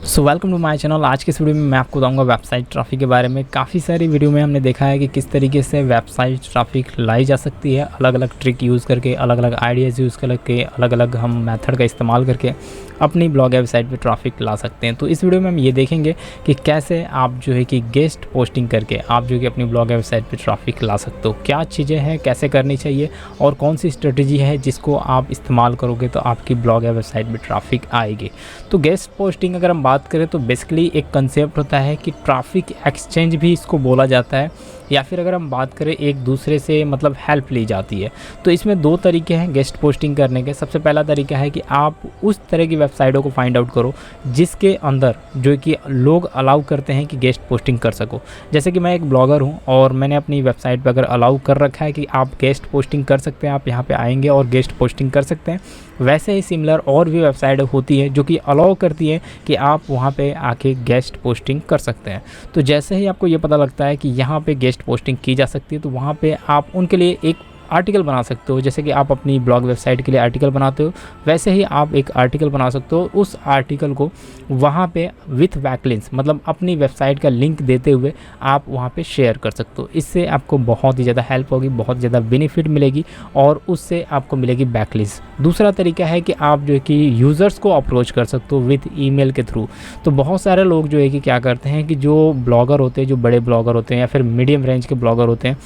So welcome to my channel. आज के इस वीडियो में मैं आपको बताऊंगा वेबसाइट ट्रैफिक के बारे में। काफ़ी सारी वीडियो में हमने देखा है कि किस तरीके से वेबसाइट ट्रैफिक लाई जा सकती है, अलग अलग ट्रिक यूज़ करके, अलग अलग आइडियाज़ यूज़ करके, अलग अलग हम मेथड का इस्तेमाल करके अपनी ब्लॉग या वेबसाइट पे ट्रैफिक ला सकते हैं। तो इस वीडियो में हम ये देखेंगे कि कैसे आप जो है कि गेस्ट पोस्टिंग करके आप जो कि अपनी ब्लॉग या वेबसाइट पे ट्रैफिक ला सकते हो, क्या चीज़ें हैं, कैसे करनी चाहिए और कौन सी स्ट्रेटजी है जिसको आप इस्तेमाल करोगे तो आपकी ब्लॉग या वेबसाइट पे ट्रैफिक आएगी। तो गेस्ट पोस्टिंग अगर हम बात करें तो बेसिकली एक कंसेप्ट होता है कि ट्रैफिक एक्सचेंज भी इसको बोला जाता है, या फिर अगर हम बात करें एक दूसरे से मतलब हेल्प ली जाती है। तो इसमें दो तरीके हैं गेस्ट पोस्टिंग करने के। सबसे पहला तरीका है कि आप उस तरह की वेबसाइटों को फाइंड आउट करो जिसके अंदर जो कि लोग अलाउ करते हैं कि गेस्ट पोस्टिंग कर सको। जैसे कि मैं एक ब्लॉगर हूं और मैंने अपनी वेबसाइट पर अगर अलाउ कर रखा है कि आप गेस्ट पोस्टिंग कर सकते हैं, आप यहाँ पे आएंगे और गेस्ट पोस्टिंग कर सकते हैं, वैसे ही सिमिलर और भी वेबसाइट होती है जो कि अलाउ करती है कि आप वहाँ पे आके गेस्ट पोस्टिंग कर सकते हैं। तो जैसे ही आपको ये पता लगता है कि यहाँ पे गेस्ट पोस्टिंग की जा सकती है तो वहाँ पे आप उनके लिए एक आर्टिकल बना सकते हो। जैसे कि आप अपनी ब्लॉग वेबसाइट के लिए आर्टिकल बनाते हो, वैसे ही आप एक आर्टिकल बना सकते हो। उस आर्टिकल को वहाँ पे विथ बैकलिंक्स मतलब अपनी वेबसाइट का लिंक देते हुए आप वहाँ पे शेयर कर सकते हो। इससे आपको बहुत ही ज़्यादा हेल्प होगी, बहुत ज़्यादा बेनिफिट मिलेगी और उससे आपको मिलेगी बैकलिंक्स। दूसरा तरीका है कि आप जो है कि यूज़र्स को अप्रोच कर सकते हो विथ ईमेल के थ्रू। तो बहुत सारे लोग जो है कि क्या करते हैं कि जो ब्लॉगर होते हैं, जो बड़े ब्लॉगर होते हैं या फिर मीडियम रेंज के ब्लॉगर होते हैं,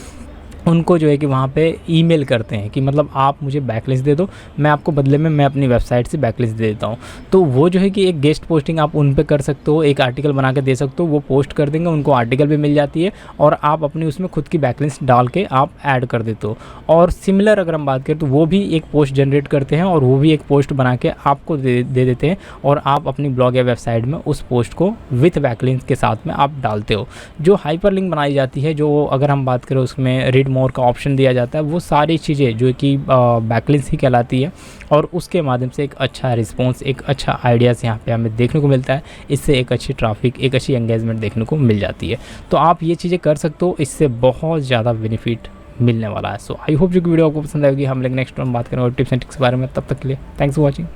उनको जो है कि वहाँ पे ईमेल करते हैं कि मतलब आप मुझे बैकलिंक्स दे दो, मैं आपको बदले में मैं अपनी वेबसाइट से बैकलिंक्स दे देता हूँ। तो वो जो है कि एक गेस्ट पोस्टिंग आप उन पे कर सकते हो, एक आर्टिकल बना के दे सकते हो, वो पोस्ट कर देंगे, उनको आर्टिकल भी मिल जाती है और आप अपनी उसमें खुद की बैकलिंक्स डाल के आप ऐड कर देते हो। और सिमिलर अगर हम बात करें तो वो भी एक पोस्ट जनरेट करते हैं और वो भी एक पोस्ट बना के आपको दे देते हैं और आप अपनी ब्लॉग या वेबसाइट में उस पोस्ट को विथ बैकलिंक्स के साथ में आप डालते हो। जो हाइपरलिंक बनाई जाती है, जो अगर हम बात करें उसमें रीड मोर का ऑप्शन दिया जाता है, वो सारी चीज़ें जो कि बैकलिंक्स ही कहलाती है और उसके माध्यम से एक अच्छा रिस्पॉन्स, एक अच्छा आइडियाज़ यहाँ पे हमें देखने को मिलता है। इससे एक अच्छी ट्रैफिक, एक अच्छी एंगेजमेंट देखने को मिल जाती है। तो आप ये चीज़ें कर सकते हो, इससे बहुत ज़्यादा बेनिफिट मिलने वाला है। सो आई होप जो कि वीडियो आपको पसंद आएगी। हम लोग नेक्स्ट टाइम बात करेंगे टिप्स एंड ट्रिक्स के बारे में। तब तक के लिए थैंक्स फॉर वॉचिंग।